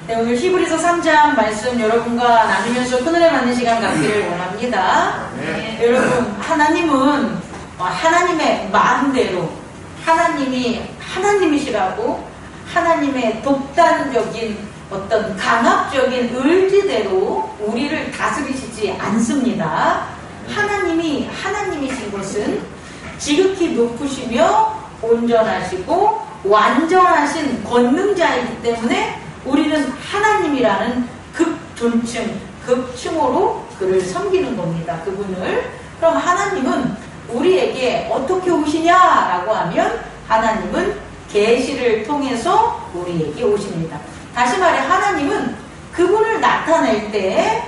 네, 오늘 히브리서 3장 말씀 여러분과 나누면서 큰은혜 받는 시간 갖기를 원합니다. 네, 여러분, 하나님은 하나님의 마음대로 하나님이 하나님이시라고 하나님의 독단적인 어떤 강압적인 의지대로 우리를 다스리시지 않습니다. 하나님이 하나님이신 것은 지극히 높으시며 온전하시고 완전하신 권능자이기 때문에 우리는 하나님이라는 극존칭, 극칭호로 그를 섬기는 겁니다. 그분을. 그럼 하나님은 우리에게 어떻게 오시냐라고 하면 하나님은 계시를 통해서 우리에게 오십니다. 다시 말해 하나님은 그분을 나타낼 때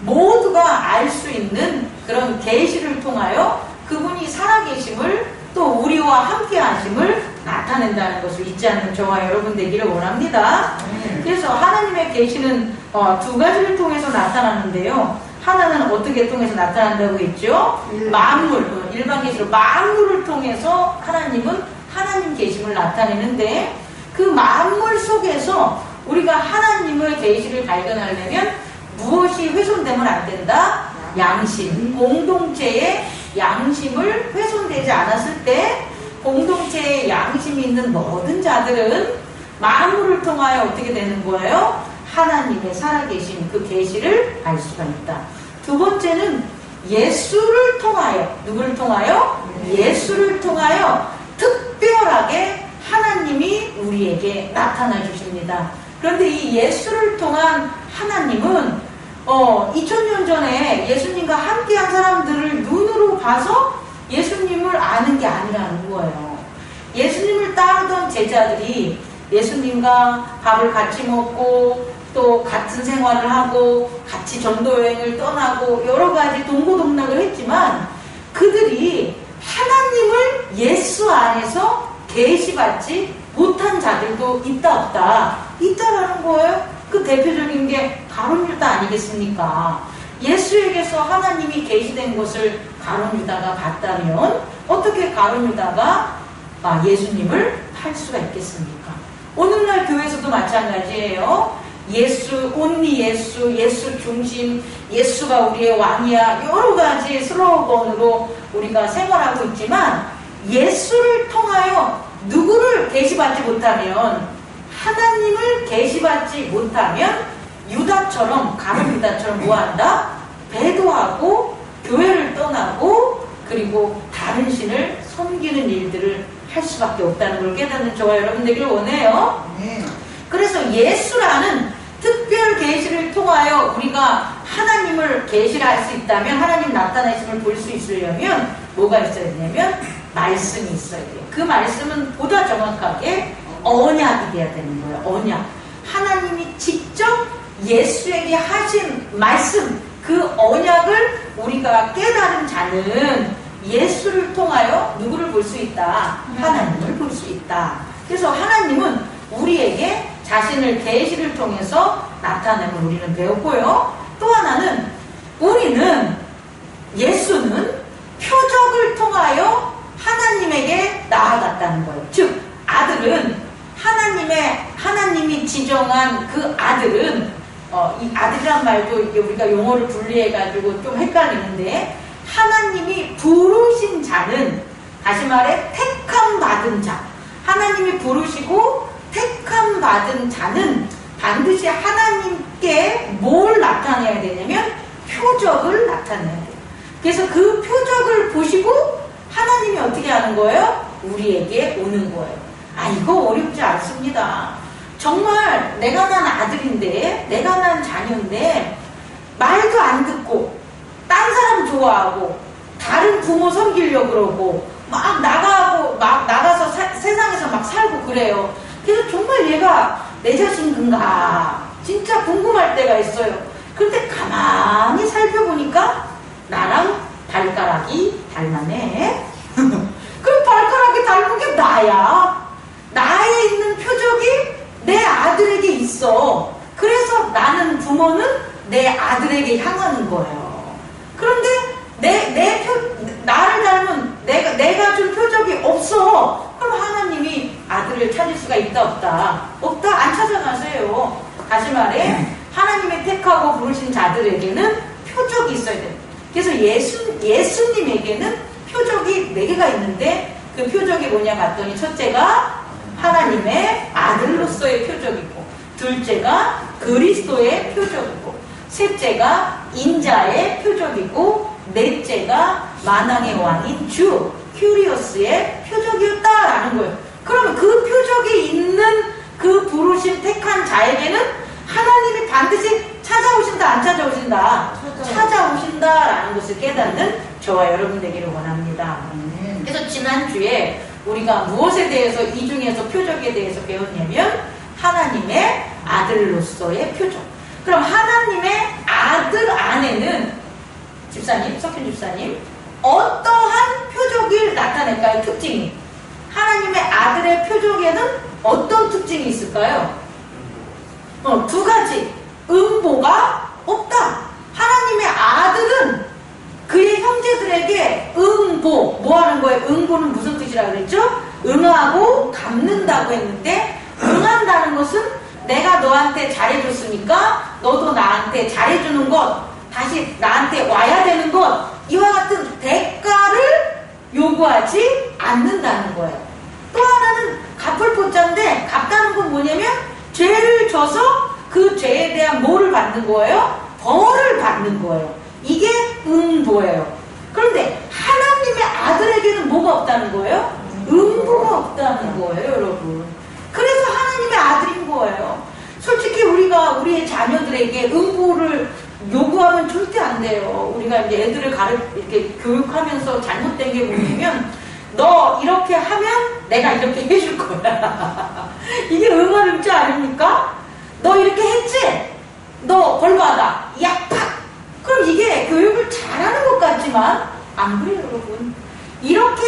모두가 알 수 있는 그런 계시를 통하여 그분이 살아계심을 또 우리와 함께 하심을 나타낸다는 것을 잊지 않는 저와 여러분 되기를 원합니다. 그래서 하나님의 계시는 두 가지를 통해서 나타나는데요. 하나는 어떻게 통해서 나타난다고 했죠? 만물, 일반 계시로 만물을 통해서 하나님은 하나님 계심을 나타내는데 그 만물 속에서 우리가 하나님의 계시를 발견하려면 무엇이 훼손되면 안 된다? 양심, 공동체의 양심을 훼손되지 않았을 때 공동체에 양심이 있는 모든 자들은 만물을 통하여 어떻게 되는 거예요? 하나님의 살아계신 그 계시를 알 수가 있다. 두 번째는 예수를 통하여, 누구를 통하여? 예수를 통하여 특별하게 하나님이 우리에게 나타나 주십니다. 그런데 이 예수를 통한 하나님은 2000년 전에 예수님과 함께한 사람들을 눈으로 봐서 예수님을 아는 게 아니라는 거예요. 예수님을 따르던 제자들이 예수님과 밥을 같이 먹고 또 같은 생활을 하고 같이 전도여행을 떠나고 여러 가지 동고동락을 했지만 그들이 하나님을 예수 안에서 계시받지 못한 자들도 있다 없다. 있다라는 거예요. 그 대표적인 게 가룟 유다 아니겠습니까? 예수에게서 하나님이 계시된 것을 가룟 유다가 봤다면 어떻게 가룟 유다가 예수님을 팔 수가 있겠습니까? 오늘날 교회에서도 마찬가지예요. 예수, 온리 예수, 예수 중심, 예수가 우리의 왕이야 여러 가지 슬로건으로 우리가 생활하고 있지만 예수를 통하여 누구를 계시받지 못하면 하나님을 계시받지 못하면 유다처럼 가룟 유다처럼 뭐한다? 배도하고 교회를 떠나고 그리고 다른 신을 섬기는 일들을 할 수밖에 없다는 걸 깨닫는 저와 여러분 되기를 원해요. 그래서 예수라는 특별 계시를 통하여 우리가 하나님을 계시할 수 있다면 하나님 나타내심을 볼 수 있으려면 뭐가 있어야 되냐면 말씀이 있어야 돼요. 그 말씀은 보다 정확하게 언약이 돼야 되는 거예요. 언약. 하나님이 직접 예수에게 하신 말씀, 그 언약을 우리가 깨달은 자는 예수를 통하여 누구를 볼 수 있다? 하나님을 볼 수 있다. 그래서 하나님은 우리에게 자신을 계시를 통해서 나타내는 우리는 배웠고요. 또 하나는 우리는 예수는 표적을 통하여 하나님에게 나아갔다는 거예요. 즉 아들은 하나님이 지정한 그 아들은 이 아들이란 말도 우리가 용어를 분리해가지고 좀 헷갈리는데 하나님이 부르신 자는 다시 말해 택함 받은 자 하나님이 부르시고 택함 받은 자는 반드시 하나님께 뭘 나타내야 되냐면 표적을 나타내야 돼요. 그래서 그 표적을 보시고 하나님이 어떻게 하는 거예요? 우리에게 오는 거예요. 이거 어렵지 않습니다. 정말 내가 난 아들인데 내가 난 자녀인데 말도 안 듣고 딴 사람 좋아하고 다른 부모 섬기려고 그러고 막 나가서 세상에서 막 살고 그래요. 그래서 정말 얘가 내 자신인가 진짜 궁금할 때가 있어요. 그런데 가만히 살펴보니까 나랑 발가락이 닮았네. 그럼 발가락이 닮은 게 나야. 나에 있는 표적이 내 아들에게 있어. 그래서 나는 부모는 내 아들에게 향하는 거예요. 그런데 나를 닮은 내가 준 표적이 없어. 그럼 하나님이 아들을 찾을 수가 있다 없다? 없다? 안 찾아가 다시 말해 하나님의 택하고 부르신 자들에게는 표적이 있어야 돼요. 그래서 예수님에게는 표적이 4개가 있는데 그 표적이 뭐냐 봤더니 첫째가 하나님의 아들로서의 표적이고, 둘째가 그리스도의 표적이고, 셋째가 인자의 표적이고, 넷째가 만왕의 왕인 주 큐리오스의 표적이었다라는 거예요. 그러면 그 표적이 있는 그 부르신 택한 자에게는 하나님이 반드시 찾아오신다, 안 찾아오신다? 찾아오신다라는 것을 깨닫는 저와 여러분 되기를 원합니다. 그래서 지난주에 우리가 무엇에 대해서, 이 중에서 표적에 대해서 배웠냐면 하나님의 아들로서의 표적. 그럼 하나님의 아들 안에는 집사님, 석현 집사님, 어떠한 표적을 나타낼까요? 특징이. 하나님의 아들의 표적에는 어떤 특징이 있을까요? 2가지. 응보가 없다. 하나님의 아들은 그의 형제들에게 응보, 뭐 하는 거예요? 응보는 무슨 뜻이라고 그랬죠? 응하고 갚는다고 했는데, 응한다는 것은 내가 너한테 잘해줬으니까 너도 나한테 잘해주는 것, 다시 나한테 와야 되는 것, 이와 같은 대가를 요구하지 않는다는 거예요. 또 하나는 갚을 포자인데, 갚다는 건 뭐냐면 죄를 져서 그 죄에 대한 뭐를 받는 거예요? 벌을 받는 거예요. 이게 응보예요. 그런데 하나님의 아들에게는 뭐가 없다는 거예요? 응보가 없다는 거예요, 여러분. 그래서 하나님의 아들인 거예요. 솔직히 우리가 우리의 자녀들에게 응보를 요구하면 절대 안 돼요. 우리가 이제 애들을 이렇게 교육하면서 잘못된 게 뭐냐면, 너 이렇게 하면 내가 이렇게 해줄 거야. 이게 응어름지 아닙니까? 너 이렇게 했지? 너 벌 받아. 약팍! 그럼 이게 교육을 잘하는 것 같지만 안 그래요, 여러분. 이렇게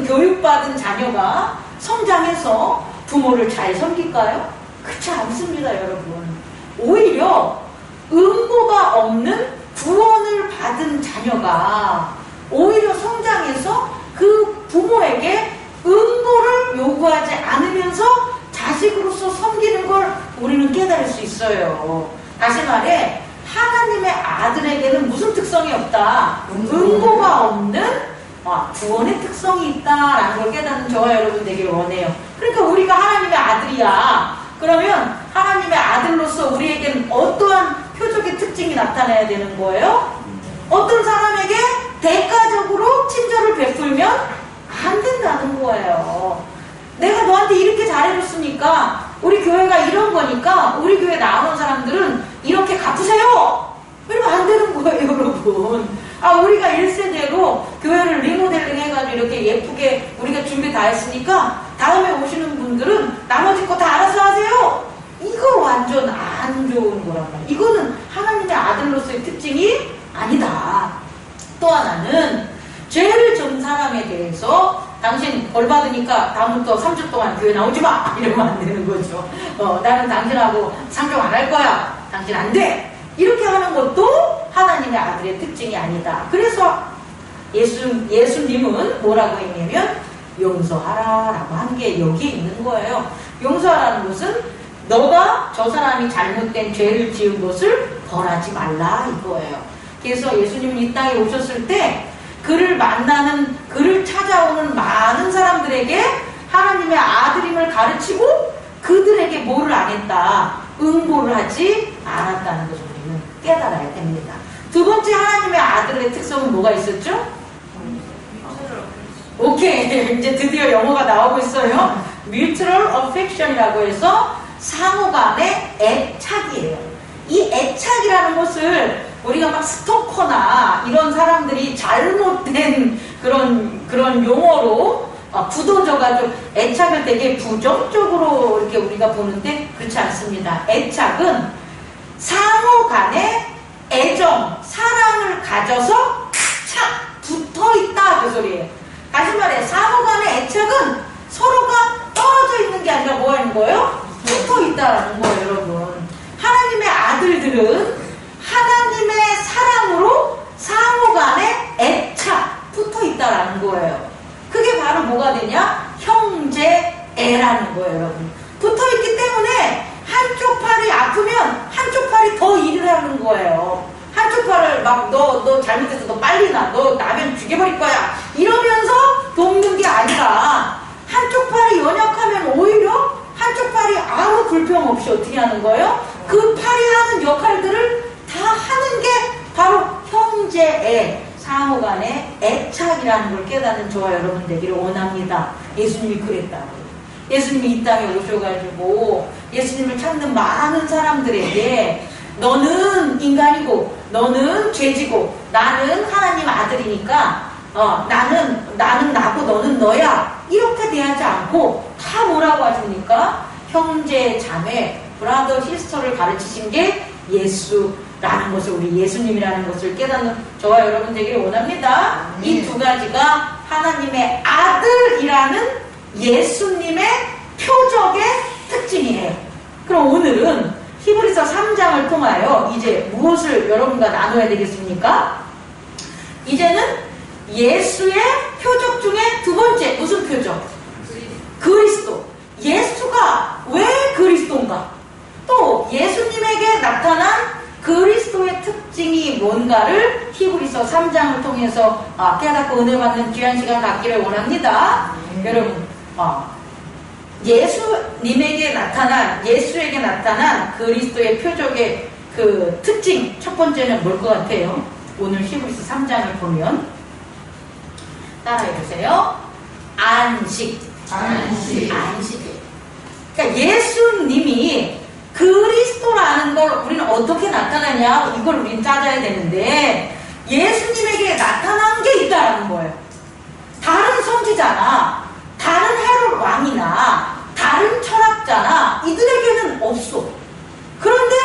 교육받은 자녀가 성장해서 부모를 잘 섬길까요? 그렇지 않습니다, 여러분. 오히려 응보가 없는 구원을 받은 자녀가 오히려 성장해서 그 부모에게 응보를 요구하지 않으면서 자식으로서 섬기는 걸 우리는 깨달을 수 있어요. 다시 말해, 하나님의 아들에게는 무슨 특성이 없다? 응보가 없는 구원의 특성이 있다라는 걸 깨닫는 저와 여러분 되길 원해요. 그러니까 우리가 하나님의 아들이야. 그러면 하나님의 아들로서 우리에게는 어떠한 표적의 특징이 나타나야 되는 거예요? 어떤 사람에게 대가적으로 친절을 베풀면 안 된다는 거예요. 내가 너한테 이렇게 잘해줬으니까, 우리 교회가 이런 거니까 우리 교회 나오는 사람들은 이렇게 갚으세요! 이러면 안 되는 거예요, 여러분. 우리가 1세대로 교회를 리모델링 해가지고 이렇게 예쁘게 우리가 준비 다 했으니까 다음에 오시는 분들은 나머지 거 다 알아서 하세요! 이거 완전 안 좋은 거란 말이에요. 이거는 하나님의 아들로서의 특징이 아니다. 또 하나는 죄를 진 사람에 대해서 당신 벌 받으니까 다음부터 3주 동안 교회 나오지 마! 이러면 안 되는 거죠. 나는 당신하고 상종 안 할 거야. 당신 안 돼! 이렇게 하는 것도 하나님의 아들의 특징이 아니다. 그래서 예수님은 뭐라고 했냐면 용서하라라고 한 게 여기에 있는 거예요. 용서하라는 것은 너가 저 사람이 잘못된 죄를 지은 것을 벌하지 말라 이거예요. 그래서 예수님은 이 땅에 오셨을 때 그를 찾아오는 많은 사람들에게 하나님의 아들임을 가르치고 그들에게 뭐를 안 했다? 응보를 하지 않았다는 것을 우리는 깨달아야 됩니다. 두 번째 하나님의 아들의 특성은 뭐가 있었죠? 오케이, 이제 드디어 영어가 나오고 있어요. Mutual Affection이라고 해서 상호간의 애착이에요. 이 애착이라는 것을 우리가 막 스토커나 이런 사람들이 잘못된 그런 용어로 굳어져가지고 애착을 되게 부정적으로 이렇게 우리가 보는데 그렇지 않습니다. 애착은 상호간의 애정, 사랑을 가져서 착 붙어있다 그 소리예요. 다시 말해 상호간의 애착은 서로가 떨어져 있는 게 아니라 뭐 하는 거예요? 붙어있다라는 거예요, 여러분. 하나님의 아들들은 하나님의 사랑으로 상호간의 애착 붙어있다라는 거예요. 그게 바로 뭐가 되냐? 형제애라는 거예요, 여러분. 붙어있기 때문에 한쪽 팔이 하나도 불평 없이 어떻게 하는 거예요? 그 팔이 하는 역할들을 다 하는 게 바로 형제의 상호간의 애착이라는 걸 깨닫는 저와 여러분 되기를 원합니다. 예수님이 그랬다고요. 예수님이 이 땅에 오셔가지고 예수님을 찾는 많은 사람들에게 너는 인간이고 너는 죄지고 나는 하나님 아들이니까 나는 나고 너는 너야 이렇게 대하지 않고 다 뭐라고 하십니까? 형제, 자매, 브라더, 시스터를 가르치신 게 예수라는 것을 우리 예수님이라는 것을 깨닫는 저와 여러분 되기를 원합니다. 이 두 가지가 하나님의 아들이라는 예수님의 표적의 특징이에요. 그럼 오늘은 히브리서 3장을 통하여 이제 무엇을 여러분과 나눠야 되겠습니까? 이제는 예수의 표적 중에 두 번째 무슨 표적? 그리스도. 예수가 왜 그리스도인가? 또 예수님에게 나타난 그리스도의 특징이 뭔가를 히브리서 3장을 통해서 깨닫고 은혜 받는 귀한 시간 갖기를 원합니다. 여러분 예수에게 나타난 그리스도의 표적의 그 특징 첫 번째는 뭘 것 같아요? 오늘 히브리서 3장을 보면 따라해 보세요. 안식이에요. 그러니까 예수님이 그리스도라는 걸 우리는 어떻게 나타나냐 이걸 우리는 찾아야 되는데 예수님에게 나타난 게 있다라는 거예요. 다른 선지자나 다른 헤롯 왕이나 다른 철학자나 이들에게는 없어. 그런데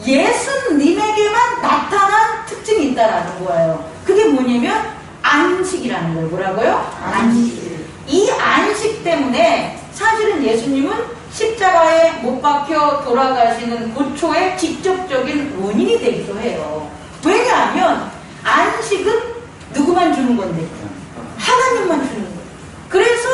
예수님에게만 나타난 특징이 있다라는 거예요. 그게 뭐냐면 안식이라는 거예요. 뭐라고요? 안식. 이 안식 때문에 사실은 예수님은 십자가에 못 박혀 돌아가시는 고초의 직접적인 원인이 되기도 해요. 왜냐하면 안식은 누구만 주는 건데? 하나님만 주는 거예요. 그래서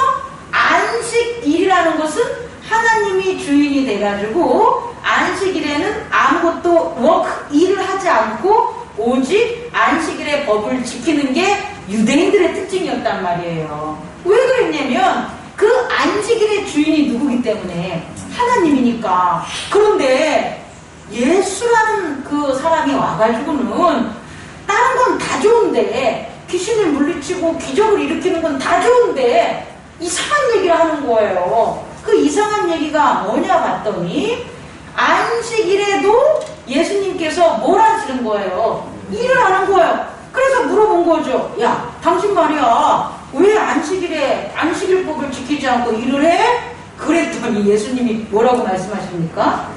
안식일이라는 것은 하나님이 주인이 돼가지고 안식일에는 아무것도 일을 하지 않고 오직 안식일의 법을 지키는 게 유대인들의 특징이었단 말이에요. 왜 그랬냐면 그 안식일의 주인이 누구기 때문에 하나님이니까. 그런데 예수라는 그 사람이 와가지고는 다른 건 다 좋은데 귀신을 물리치고 기적을 일으키는 건 다 좋은데 이상한 얘기를 하는 거예요. 그 이상한 얘기가 뭐냐 봤더니 안식일에도 예수님께서 뭘 하시는 거예요? 일을 하는 거예요. 그래서 물어본 거죠. 야, 당신 말이야 왜 안식일에 안식일법을 지키지 않고 일을 해? 그랬더니 예수님이 뭐라고 말씀하십니까?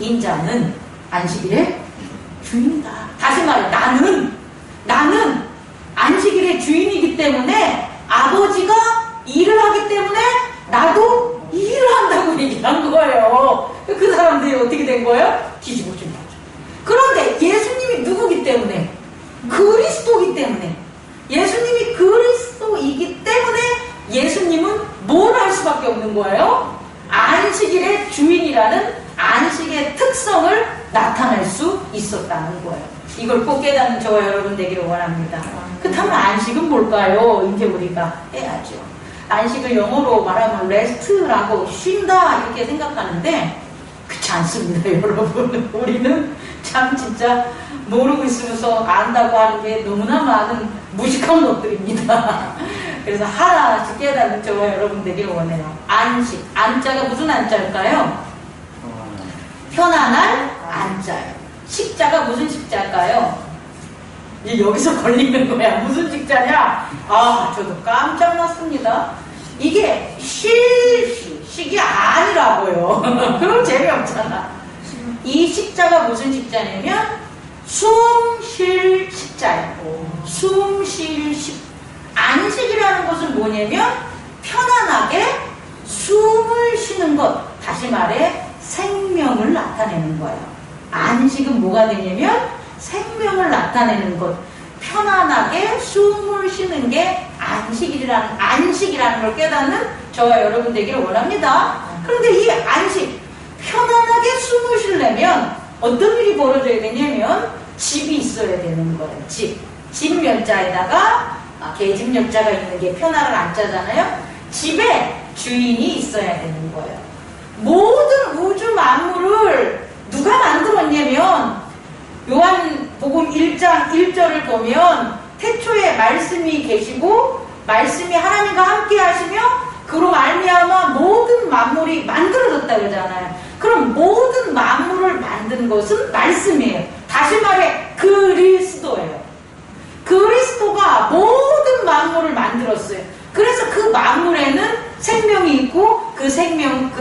인자는 안식일의 주인이다. 다시 말해 나는 안식일의 주인이기 때문에 아버지가 일을 하기 때문에 나도 일을 한다고 얘기한 거예요. 그 사람들이 어떻게 된 거예요? 뒤집어진 거죠. 그런데 예수님이 누구기 때문에? 그리스도이기 때문에. 예수님이 그리스도이기 때문에 예수님은 뭘 할 수밖에 없는 거예요? 안식일의 주인이라는 안식의 특성을 나타낼 수 있었다는 거예요. 이걸 꼭 깨닫는 저와 여러분 되기를 원합니다. 그렇다면 안식은 뭘까요? 이제 우리가 해야죠. 안식을 영어로 말하면 레스트라고 쉰다 이렇게 생각하는데 그렇지 않습니다. 여러분 우리는 참 진짜 모르고 있으면서 안다고 하는 게 너무나 많은 무식한 것들입니다. 그래서 하나씩 깨닫는 저와 여러분 되기를 원해요. 안식. 안자가 무슨 안자일까요? 편안할 안자예요. 식자가 무슨 식자일까요? 여기서 걸리는 거야. 무슨 식자냐? 저도 깜짝 놀랐습니다. 이게 식이 아니라고요. 그럼 재미없잖아. 이 식자가 무슨 식자냐면 숨 쉴 식자예요. 숨 쉴 식. 안식이라는 것은 뭐냐면 편안하게 숨을 쉬는 것. 다시 말해 생명을 나타내는 거예요. 안식은 뭐가 되냐면 생명을 나타내는 것. 편안하게 숨을 쉬는 게 안식이라는 걸 깨닫는 저와 여러분 되기를 원합니다. 그런데 이 안식, 편안하게 숨을 쉬려면 어떤 일이 벌어져야 되냐면 집이 있어야 되는 거예요. 집 면자에다가 계집 역자가 있는 게 편안한 안자잖아요. 집에 주인이 있어야 되는 거예요. 모든 1장 1절을 보면 태초에 말씀이 계시고 말씀이 하나님과 함께 하시며 그로 말미암아 모든 만물이 만들어졌다 그러잖아요. 그럼 모든 만물을 만든 것은 말씀이에요. 다시 말해 그리스도예요. 그리스도가 모든 만물을 만들었어요. 그래서 그 만물에는 생명이 있고 그 생명,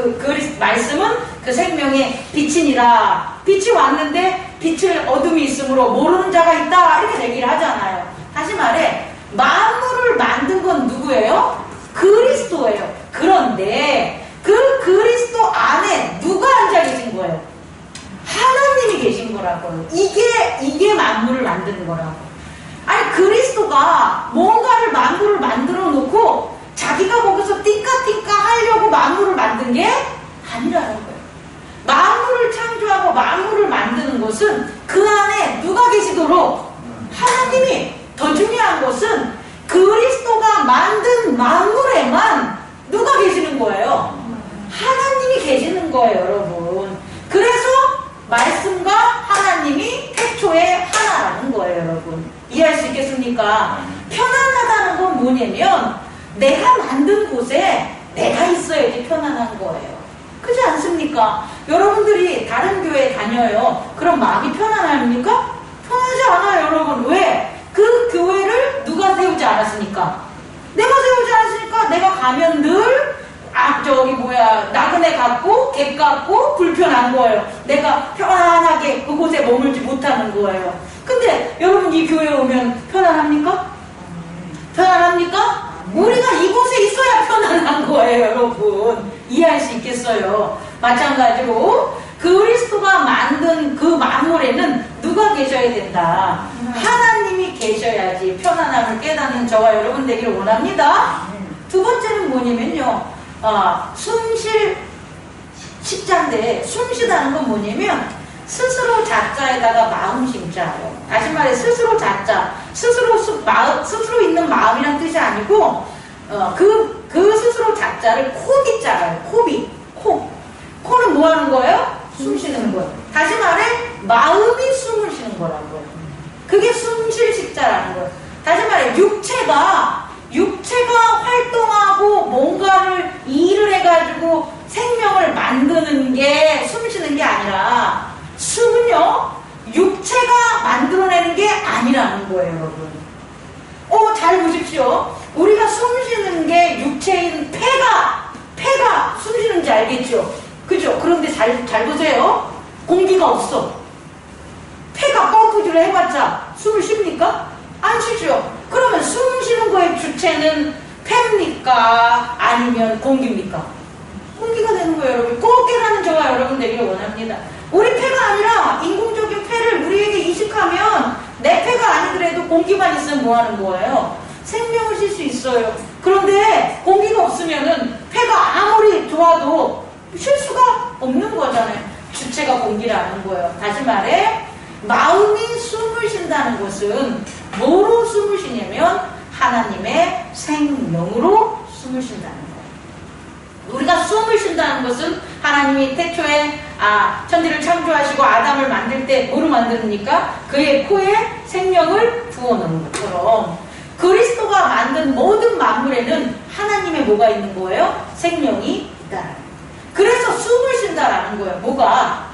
말씀은 그 생명의 빛이니라. 빛이 왔는데 빛을 어둠이 있으므로 모르는 자가 있다. 이렇게 얘기를 하잖아요. 다시 말해 만물을 만든 건 누구예요? 그리스도예요. 그런데 그 그리스도 안에 누가 앉아 계신 거예요? 하나님이 계신 거라고요. 이게 만물을 만드는 거라고. 아니 그리스도가 뭔가를 만물을 만들어 놓고 자기가 거기서 띵까띵까 하려고 만물을 만든 게 아니라는 거예요. 만물을 창조하고 만물을 만드는 것은 그 안에 누가 계시도록 하나님이. 더 중요한 것은 그리스도가 만든 만물에만 누가 계시는 거예요? 하나님이 계시는 거예요, 여러분. 그래서 말씀과 하나님이 태초에 하나라는 거예요, 여러분. 이해할 수 있겠습니까? 편안하다는 건 뭐냐면 내가 만든 곳에 내가 있어야지 편안한 거예요. 그렇지 않습니까? 여러분들이 다른 교회 다녀요. 그럼 마음이 편안합니까? 편하지 않아요, 여러분. 왜? 그 교회를 누가 세우지 않았습니까? 내가 세우지 않았으니까 내가 가면 늘 나그네 같고 객 같고 불편한 거예요. 내가 편안하게 그곳에 머물지 못하는 거예요. 근데 여러분 이 교회에 오면 편안합니까? 편안합니까? 우리가 이곳에 있어야 편안한 거예요, 여러분. 이해할 수 있겠어요? 마찬가지로 그리스도가 만든 그 만물에는 누가 계셔야 된다? 하나님이 계셔야지 편안함을 깨닫는 저와 여러분 되기를 원합니다. 두 번째는 뭐냐면요, 숨쉴 십자인데 숨쉬다는 건 뭐냐면 스스로 자자에다가 마음 심자예요. 다시 말해 스스로 자자, 스스로 있는 마음이란 뜻이 아니고 그 스스로 자자를 코비자예요. 코는 뭐 하는 거예요? 숨 쉬는 거예요. 다시 말해 마음이 숨을 쉬는 거라고요. 그게 숨쉴 십자라는 거예요. 다시 말해 육체가 활동하고 뭔가를 일을 해가지고 생명을 만드는 게 숨 쉬는 게 아니라 숨은요 육체가 만들어내는 게 아니라는 거예요, 여러분. 잘 보십시오. 우리가 숨 쉬는 게 육체인 폐가 숨 쉬는지 알겠죠? 그죠? 그런데 잘 보세요. 공기가 없어. 폐가 펌프질을 해봤자 숨을 쉽니까? 안 쉬죠. 그러면 숨 쉬는 거의 주체는 폐입니까? 아니면 공기입니까? 공기가 되는 거예요, 여러분. 꼭 깨닫는 저와 여러분 되기를 원합니다. 우리 폐가 아니라 인공적인 폐를 우리에게 이식하면 내 폐가 아니더라도 공기만 있으면 뭐 하는 거예요? 생명을 쉴 수 있어요. 그런데 공기가 없으면은 폐가 아무리 좋아도 쉴 수가 없는 거잖아요. 주체가 공기라는 거예요. 다시 말해 마음이 숨을 쉰다는 것은 뭐로 숨을 쉬냐면 하나님의 생명으로 숨을 쉰다는 거예요. 우리가 숨을 쉰다는 것은 하나님이 태초에 천지를 창조하시고 아담을 만들 때 뭐로 만드니까 그의 코에 생명을 부어놓은 것처럼 그리스도가 만든 모든 만물에는 하나님의 뭐가 있는 거예요? 생명이 있다라는 거예요. 그래서 숨을 쉰다라는 거예요. 뭐가?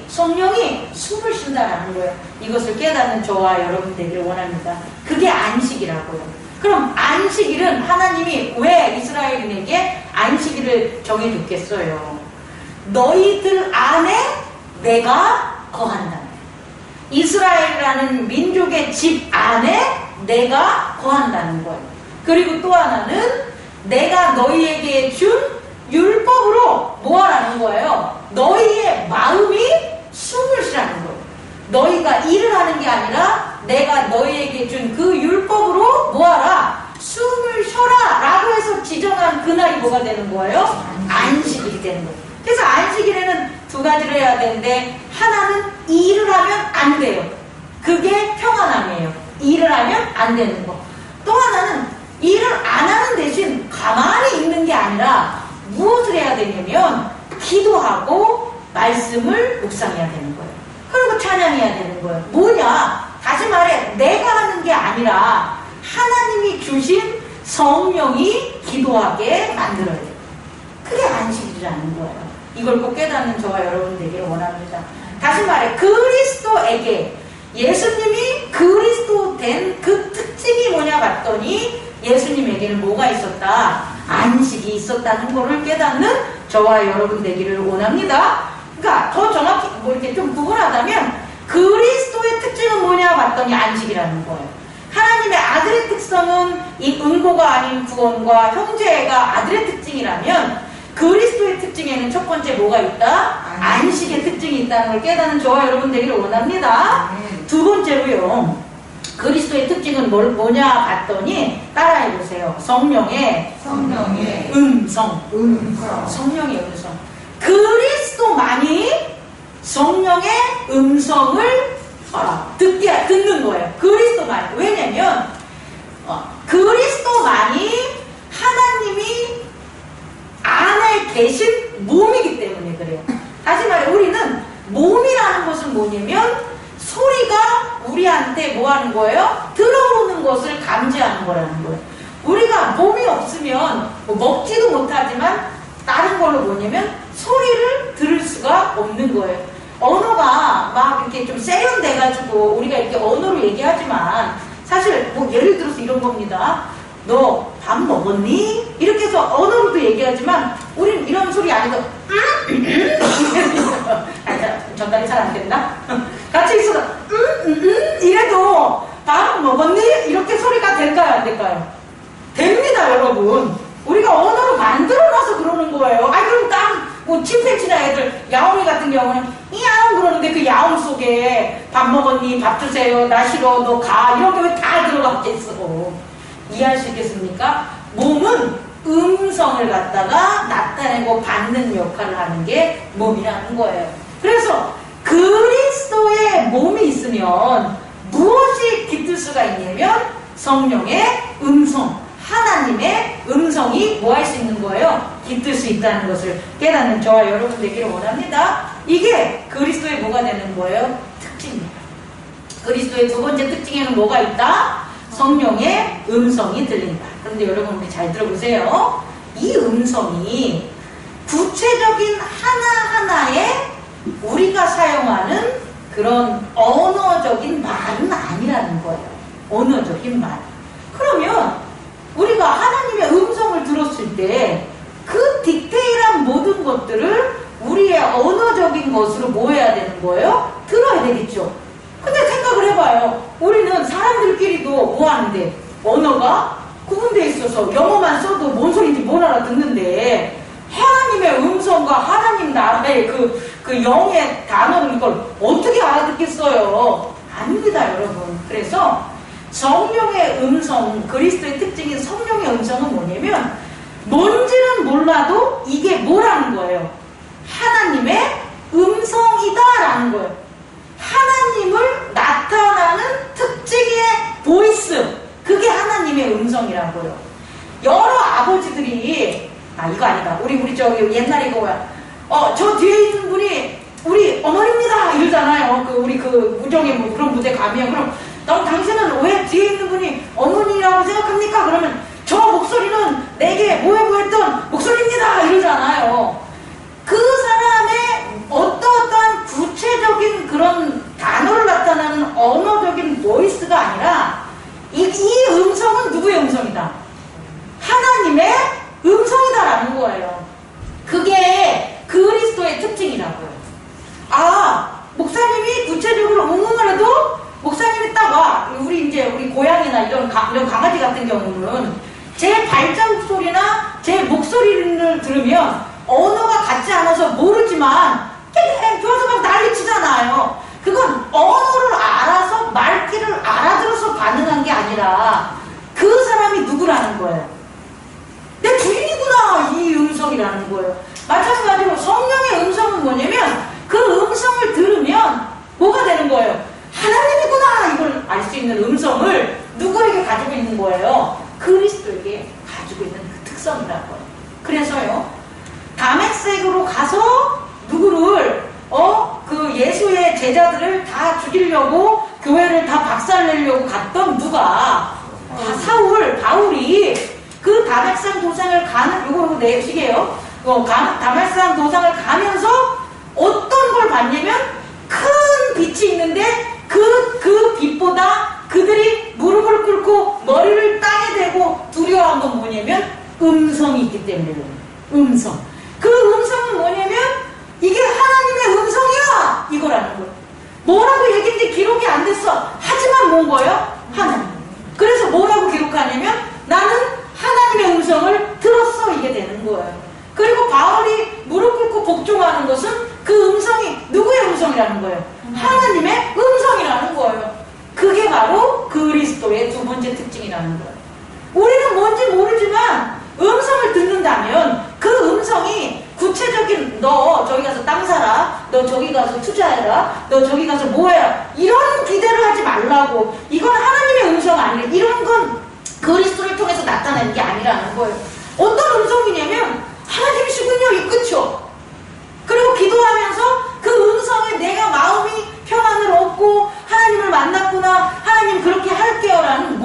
성령이 숨을 쉰다라는 거예요. 이것을 깨닫는 저와 여러분 되기를 원합니다. 그게 안식이라고요. 그럼 안식일은 하나님이 왜 이스라엘인에게 안식일을 정해줬겠어요? 너희들 안에 내가 거한다. 이스라엘이라는 민족의 집 안에 내가 거한다는 거예요. 그리고 또 하나는 내가 너희에게 준 율법으로 뭐 하라는 거예요? 너희의 마음이 숨을 쉬라는 거예요. 너희가 일을 하는 게 아니라 내가 너희에게 준 그 율법으로 뭐 하라? 숨을 쉬어라 라고 해서 지정한 그날이 뭐가 되는 거예요? 안식일이 되는 거예요. 그래서 안식일에는 두 가지를 해야 되는데 하나는 일을 하면 안 돼요. 그게 평안함이에요. 일을 하면 안 되는 거. 또 하나는 일을 안 하는 대신 가만히 있는 게 아니라 무엇을 해야 되냐면 기도하고 말씀을 묵상해야 되는 거예요. 그리고 찬양해야 되는 거예요. 뭐냐? 다시 말해 내가 하는 게 아니라 하나님이 주신 성령이 기도하게 만들어야 돼요. 그게 안식이라는 거예요. 이걸 꼭 깨닫는 저와 여러분 되기를 원합니다. 다시 말해 그리스도에게 예수님이 그리스도 된 그 특징이 뭐냐 봤더니 예수님에게는 뭐가 있었다? 안식이 있었다는 것을 깨닫는 저와 여러분 되기를 원합니다. 그러니까 더 정확히 뭐 이렇게 좀 구분하자면 그리스도의 특징은 뭐냐 봤더니 안식이라는 거예요. 하나님의 아들의 특성은 이 응고가 아닌 구원과 형제가 아들의 특징이라면 그리스도의 특징에는 첫 번째 뭐가 있다? 안식의 특징이 있다는 걸 깨닫는 저와 여러분 되기를 원합니다. 두 번째로요. 그리스도의 특징은 뭐냐 봤더니 따라해보세요. 성령의 음성. 성령의 음성. 그리스도만이 성령의 음성을 듣는 거예요. 그리스도만. 왜냐면 그리스도만이 하나님이 안에 계신 몸이기 때문에 그래요. 다시 말해 우리는 몸이라는 것은 뭐냐면 소리가 우리한테 뭐 하는 거예요? 들어오는 것을 감지하는 거라는 거예요. 우리가 몸이 없으면 뭐 먹지도 못하지만 다른 걸로 뭐냐면 소리를 들을 수가 없는 거예요. 언어가 막 이렇게 좀 세련돼가지고 우리가 이렇게 언어로 얘기하지만 사실 뭐 예를 들어서 이런 겁니다. 너 밥 먹었니? 이렇게 해서 언어로도 얘기하지만 우린 이런 소리 아니고 전달이 잘 안 된다? 같이 있어서 이래도 밥 먹었니? 이렇게 소리가 될까요? 안 될까요? 됩니다 여러분. 우리가 언어로 만들어놔서 그러는 거예요. 그럼 뭐 침팬지나 애들 야옹이 같은 경우는 야옹 그러는데 그 야옹 속에 밥 먹었니? 밥 주세요. 나 싫어. 너 가. 이런 게 왜 다 들어갔겠어. 이해할 수 있겠습니까? 몸은 음성을 갖다가 나타내고 받는 역할을 하는 게 몸이라는 거예요. 그래서 그리스도의 몸이 있으면 무엇이 깃들 수가 있냐면 성령의 음성, 하나님의 음성이 뭐 할 수 있는 거예요? 깃들 수 있다는 것을 깨닫는 저와 여러분 되기를 원합니다. 이게 그리스도의 뭐가 되는 거예요? 특징입니다. 그리스도의 두 번째 특징에는 뭐가 있다? 성령의 음성이 들린다. 그런데 여러분 우리 잘 들어보세요. 이 음성이 구체적인 하나하나의 우리가 사용하는 그런 언어적인 말은 아니라는 거예요. 언어적인 말. 그러면 우리가 하나님의 음성을 들었을 때 그 디테일한 모든 것들을 우리의 언어적인 것으로 뭐 해야 되는 거예요? 들어야 되겠죠. 근데 생각을 해봐요. 우리는 사람들끼리도 뭐 하는데 언어가 구분되어 있어서 영어만 써도 뭔 소리인지 못 알아듣는데 하나님의 음성과 하나님 나라의 그 영의 단어를 이걸 어떻게 알아듣겠어요? 아닙니다 여러분. 그래서 성령의 음성, 그리스도의 특징인 성령의 음성은 뭐냐면 뭔지는 몰라도 이게 뭐라는 거예요? 하나님의 음성이다라는 거예요. 하나님을 나타나는 특징의 보이스, 그게 하나님의 음성이라고요. 여러 아버지들이 이거 아니다. 우리 저기 옛날에 이거 뭐야? 저 뒤에 있는 분이 우리 어머니입니다 이러잖아요. 우리 무정의 뭐 그런 무대 가면 그럼 당신은 왜 뒤에 있는 분이 어머니라고 생각합니까? 그러면 저 목소리는 내게 뭐했던 목소리입니다 이러잖아요. 그 사람의 어떠한 구체적인 그런 단어를 나타나는 언어적인 보이스가 아니라 이 음성은 누구의 음성이다? 하나님의 음성이다라는 거예요. 그게 그리스도의 특징이라고요. 목사님이 구체적으로 응응을 해도 목사님이 딱 와. 우리 고양이나 이런 강아지 같은 경우는 제 발자국 소리나 제 목소리를 들으면 언어가 같지 않아서 모르지만 좋아서 막 난리치잖아요. 그건 언어를 알아서 말귀를 알아들어서 반응한 게 아니라 그 사람이 누구라는 거예요. 내 주인이구나 이 음성이라는 거예요. 마찬가지로 성령의 음성은 뭐냐면 그 음성을 들으면 뭐가 되는 거예요? 하나님이구나 이걸 알 수 있는 음성을 누구에게 가지고 있는 거예요? 그리스도에게 가지고 있는 그 특성이라고요. 그래서요 다메섹으로 가서 누구를 그 예수의 제자들을 다 죽이려고 교회를 다 박살내려고 갔던 누가? 바울이 그 다메섹 도상을 가는, 이거 내 시계요. 다메섹 도상을 가면서 어떤 걸 봤냐면 큰 빛이 있는데 그 빛보다 그들이 무릎을 꿇고 머리를 땅에 대고 두려워한 건 뭐냐면 음성이 있기 때문에. 음성. 그 음성은 뭐냐면 이게 하나님의 음성이야! 이거라는 거예요. 뭐라고 얘기했는지 기록이 안 됐어. 하지만 뭔 거예요? 하나님. 그래서 뭐라고 기록하냐면 나는 하나님의 음성을 들었어. 이게 되는 거예요. 그리고 바울이 무릎 꿇고 복종하는 것은 그 음성이 누구의 음성이라는 거예요? 하나님의 음성이라는 거예요. 그게 바로 그리스도의 두 번째 특징이라는 거예요. 우리는 뭔지 모르지만 음성을 듣는다면 그 음성이 구체적인 너 저기 가서 땅 사라, 너 저기 가서 투자해라, 너 저기 가서 뭐해라, 이런 기대를 하지 말라고. 이건 하나님의 음성 아니래. 이런 건 그리스도를 통해서 나타내는 게 아니라는 거예요. 어떤 음성이냐면 하나님이시군요, 이 끝이요. 그리고 기도하면서 그 음성에 내가 마음이 평안을 얻고 하나님을 만났구나, 하나님 그렇게 할게요라는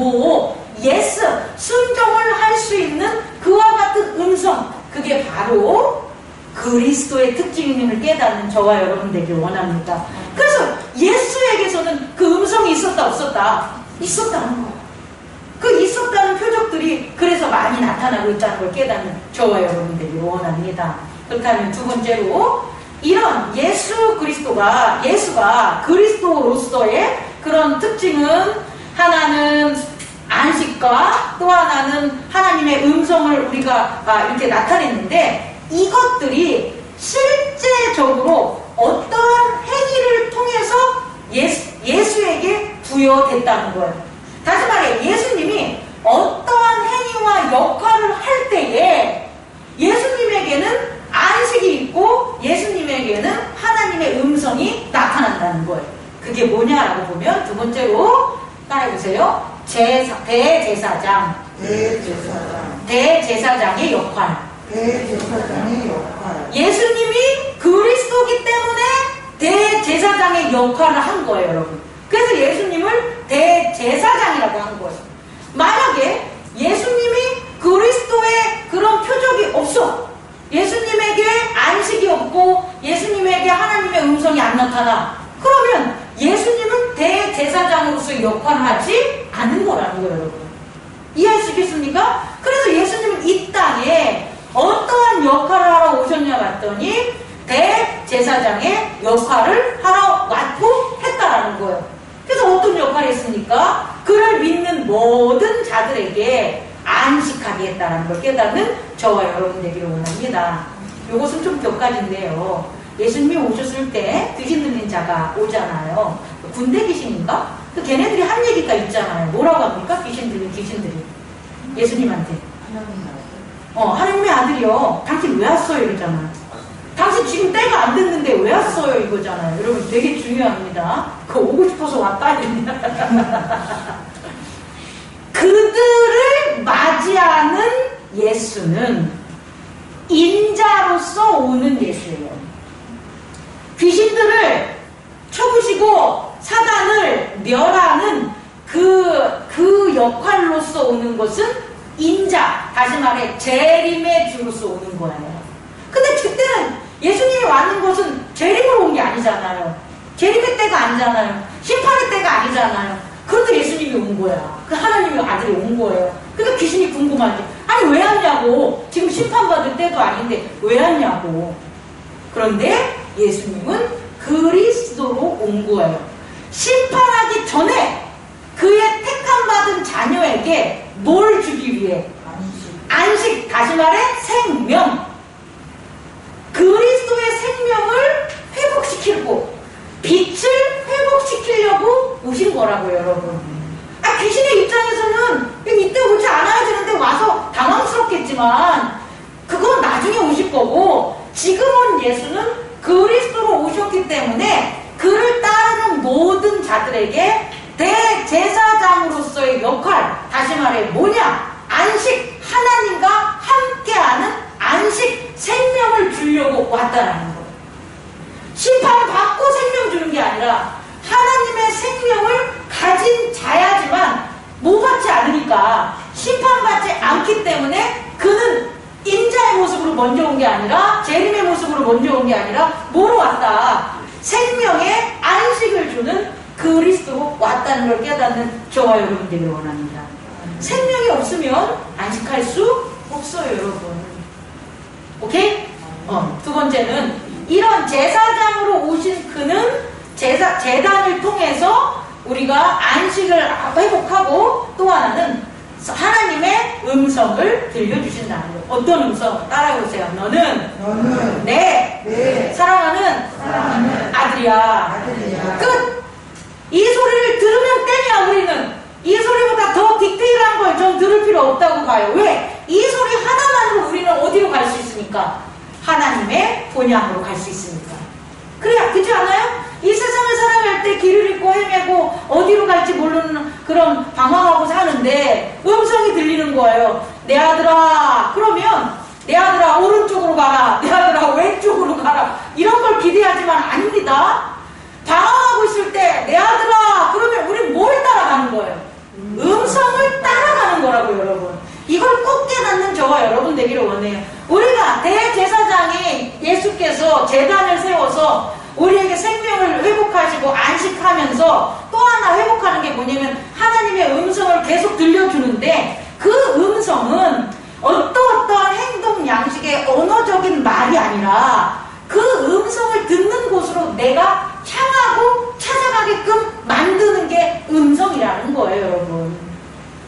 예스, 순종을 할 수 있는 그와 같은 음성, 그게 바로 그리스도의 특징임을 깨닫는 저와 여러분 되길 원합니다. 그래서 예수에게서는 그 음성이 있었다 없었다? 있었다는 거예요. 그 있었다는 표적들이 그래서 많이 나타나고 있다는 걸 깨닫는 저와 여러분 되길 원합니다. 그렇다면 두 번째로 이런 예수가 그리스도로서의 그런 특징은 하나는 안식과 또 하나는 하나님의 음성을 우리가 이렇게 나타냈는데 이것들이 실제적으로 어떤 행위를 통해서 예수에게 부여됐다는 거예요. 다시 말해 예수님이 어떠한 행위와 역할을 할 때에 예수님에게는 안식이 있고 예수님에게는 하나님의 음성이 나타난다는 거예요. 그게 뭐냐라고 보면 두 번째로 따라해보세요. 대제사장의 역할. 예수님이 그리스도기 때문에 대제사장의 역할을 한 거예요, 여러분. 그래서 예수님을 대제사장이라고 한 거예요. 만약에 예수님이 그리스도의 그런 표적이 없어, 예수님에게 안식이 없고 예수님에게 하나님의 음성이 안 나타나, 그러면 예수님은 대제사장으로서의 역할을 하지 않은 거라는 거예요, 여러분. 이해하시겠습니까? 그래서 예수님은 이 땅에 어떠한 역할을 하러 오셨냐 봤더니 대제사장의 역할을 하러 왔고 했다라는 거예요. 그래서 어떤 역할을 했습니까? 그를 믿는 모든 자들에게 안식하게 했다는 걸 깨닫는 저와 여러분 되기를 원합니다. 이것은 좀 격가진데요. 예수님이 오셨을 때 귀신 들린 자가 오잖아요. 군대 귀신인가? 그 걔네들이 한 얘기가 있잖아요. 뭐라고 합니까? 귀신 들린 귀신들이 예수님한테 하나님의 아들이요, 당신 왜 왔어요? 이러잖아요. 당신 지금 때가 안 됐는데 왜 왔어요? 이거잖아요. 여러분 되게 중요합니다. 그거 오고 싶어서 왔다 아닙니다. 그들을 맞이하는 예수는 인자로서 오는 예수예요. 귀신들을 쳐부시고 사단을 멸하는 그 역할로서 오는 것은 인자, 다시 말해 재림의 주로서 오는 거예요. 근데 그때는 예수님이 왔는 것은 재림으로 온 게 아니잖아요. 재림의 때가 아니잖아요. 심판의 때가 아니잖아요. 그런데 예수님이 온 거야. 그 하나님의 아들이 온 거예요. 그러니까 귀신이 궁금하지. 아니 왜 왔냐고. 지금 심판받을 때도 아닌데 왜 왔냐고. 그런데 예수님은 그리스도로 온 거예요. 심판하기 전에 그의 택함받은 자녀에게 뭘 주기 위해? 안식, 다시 말해 생명. 그리스도의 생명을 회복시키고 빛을 회복시키려고 오신 거라고요, 여러분. 귀신의 입장에서는 이때 오지 않아야 되는데 와서 당황스럽겠지만 그건 나중에 오실 거고, 지금 온 예수는 그리스도로 오셨기 때문에 그를 따르는 모든 자들에게 대제사장으로서의 역할, 다시 말해 뭐냐? 안식, 하나님과 함께하는 안식, 생명을 주려고 왔다라는 거예요. 심판을 받고 생명 주는 게 아니라 하나님의 생명을 않으니까, 심판받지 않기 때문에 그는 인자의 모습으로 먼저 온 게 아니라, 재림의 모습으로 먼저 온 게 아니라 뭐로 왔다? 생명의 안식을 주는 그리스도로 왔다는 걸 깨닫는 저와 여러분 되기를 원합니다. 생명이 없으면 안식할 수 없어요, 여러분. 오케이? 두 번째는 이런 제사장으로 오신 그는 제단을 통해서 우리가 안식을 회복하고, 또 하나는 하나님의 음성을 들려주신다는 거예요. 어떤 음성? 따라해보세요. 너는 내 사랑하는 아들이야. 끝! 이 소리를 들으면 땡이야. 우리는 이 소리보다 더 디테일한 걸 전 들을 필요 없다고 봐요. 왜? 이 소리 하나만으로 우리는 어디로 갈 수 있습니까? 하나님의 본향으로 갈 수 있습니까? 그래야, 그렇지 않아요? 이 세상을 살아갈 때 길을 잃고 헤매고 어디로 갈지 모르는 그런 방황하고 사는데 음성이 들리는 거예요. 내 아들아, 그러면 내 아들아 오른쪽으로 가라, 내 아들아 왼쪽으로 가라, 이런 걸 기대하지만 아닙니다. 방황하고 있을 때 내 아들아, 그러면 우린 뭘 따라가는 거예요? 음성을 따라가는 거라고요, 여러분. 이걸 꼭 깨닫는 저와 여러분 되기를 원해요. 우리가 대제사장이 예수께서 제단을 세워서 우리에게 생명을 회복하시고 안식하면서 또 하나 회복하는 게 뭐냐면 하나님의 음성을 계속 들려주는데, 그 음성은 어떠한 행동 양식의 언어적인 말이 아니라 그 음성을 듣는 곳으로 내가 향하고 찾아가게끔 만드는 게 음성이라는 거예요, 여러분.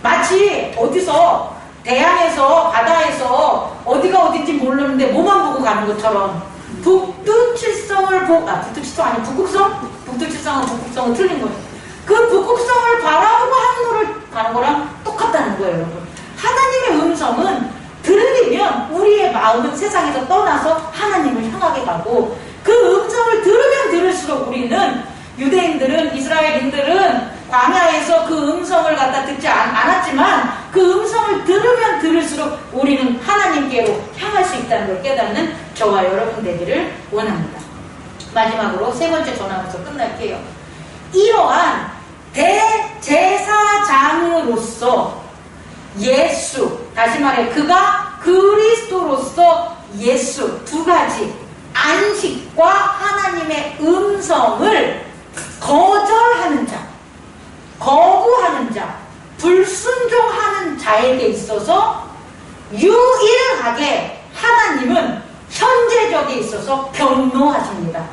마치 어디서 대양에서 바다에서 어디가 어딘지 모르는데 뭐만 보고 가는 것처럼 북두칠성을 보고, 북두칠성 아니 북극성? 북두칠성은 북극성은 틀린 거예요. 그 북극성을 바라보고 항로를 가는 거랑 똑같다는 거예요, 여러분. 하나님의 음성은 들으면 우리의 마음은 세상에서 떠나서 하나님을 향하게 가고, 그 음성을 들으면 들을수록 우리는, 유대인들은, 이스라엘인들은 광야에서 그 음성을 갖다 듣지 않았지만 그 음성을 들으면 들을수록 우리는 하나님께로 향할 수 있다는 걸 깨닫는 저와 여러분 되기를 원합니다. 마지막으로 세 번째 전하면서 끝날게요. 이러한 대제사장으로서 예수, 다시 말해 그가 그리스도로서 예수, 두 가지 안식과 하나님의 음성을 거절하는 자, 거부하는 자, 불순종하는 자에게 있어서 유일하게 하나님은 현재적에 있어서 변노하십니다.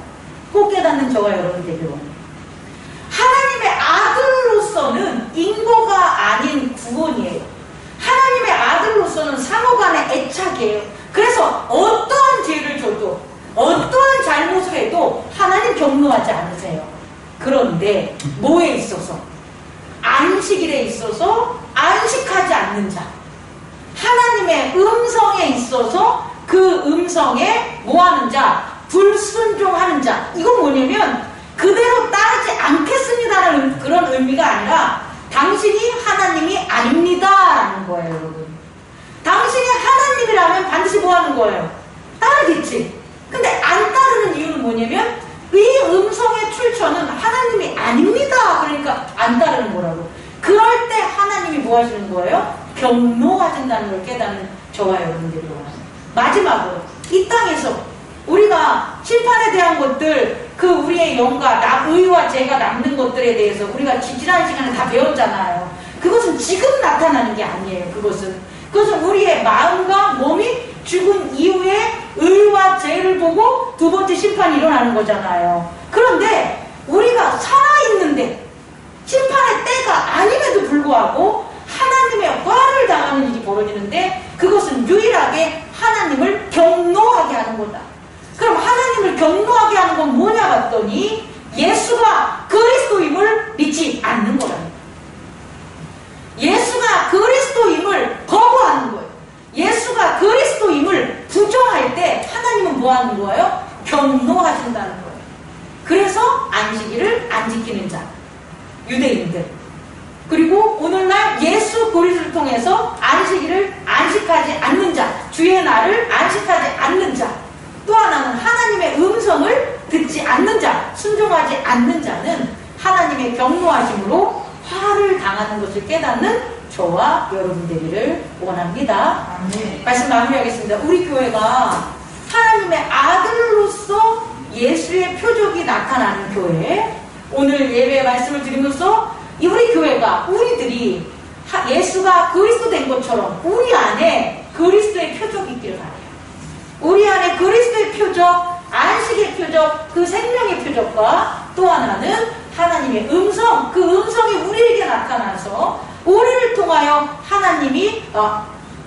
꼭 깨닫는 저와 여러분 되길 원해요. 하나님의 아들로서는 인고가 아닌 구원이에요. 하나님의 아들로서는 상호간의 애착이에요. 그래서 어떠한 죄를 져도, 어떠한 잘못을 해도 하나님 경노하지 않으세요. 그런데 뭐에 있어서? 안식일에 있어서 안식하지 않는 자, 하나님의 음성에 있어서 그 음성에 뭐하는 자? 불순종하는 자. 이건 뭐냐면 그대로 따르지 않겠습니다라는 그런 의미가 아니라 당신이 하나님이 아닙니다라는 거예요, 여러분. 당신이 하나님이라면 반드시 뭐하는 거예요? 따르겠지. 근데 안 따르는 이유는 뭐냐면 이 음성의 출처는 하나님이 아닙니다. 그러니까 안 따르는 거라고. 그럴 때 하나님이 뭐 하시는 거예요? 경노하신다는 걸 깨닫는 저와 여러분들이 원합니다. 마지막으로 이 땅에서 우리가 심판에 대한 것들, 그 우리의 영과 의와 죄가 남는 것들에 대해서 우리가 지난 시간에 다 배웠잖아요. 그것은 지금 나타나는 게 아니에요. 그것은 우리의 마음과 몸이 죽은 이후에 의와 죄를 보고 두 번째 심판이 일어나는 거잖아요. 그런데 우리가 살아있는데 심판의 때가 아님에도 불구하고 하나님의 화를 당하는 일이 벌어지는데, 그것은 유일하게 하나님을 경노하게 하는 거다. 그럼 하나님을 경노하게 하는 건 뭐냐 봤더니 예수가 그리스도임을 믿지 않는 거랍니다. 예수가 그리스도임을 거부하는 거예요. 예수가 그리스도임을 부정할 때 하나님은 뭐 하는 거예요? 경노하신다는 거예요. 그래서 안식일을 안 지키는 자, 유대인들, 그리고 오늘날 예수 그리스도를 통해서 안식일을 안식하지 않는 자, 주의 날을 안식하지 않는 자, 또 하나는 하나님의 음성을 듣지 않는 자, 순종하지 않는 자는 하나님의 경노하심으로 화를 당하는 것을 깨닫는 저와 여러분 되기를 원합니다. 아멘. 말씀 마무리하겠습니다. 우리 교회가 하나님의 아들로서 예수의 표적이 나타나는 교회. 오늘 예배 말씀을 드리면서 우리 교회가 우리들이 예수가 그리스도 된 것처럼 우리 안에 그리스도의 표적이 있기를 바라요. 우리 안에 그리스도의 표적, 안식의 표적, 그 생명의 표적과 또 하나는 하나님의 음성, 그 음성이 우리에게 나타나서 우리를 통하여 하나님이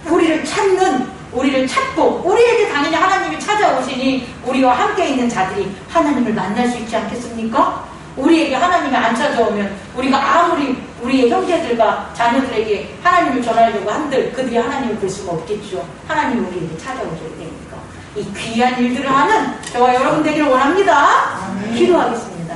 우리를 찾는, 우리를 찾고 우리에게 당연히 하나님이 찾아오시니 우리와 함께 있는 자들이 하나님을 만날 수 있지 않겠습니까? 우리에게 하나님이 안 찾아오면 우리가 아무리 우리의 형제들과 자녀들에게 하나님을 전하려고 한들 그들이 하나님을 볼 수가 없겠죠. 하나님이 우리에게 찾아오셔야 되니까. 이 귀한 일들을 하는 저와 여러분 되기를 원합니다. 기도하겠습니다.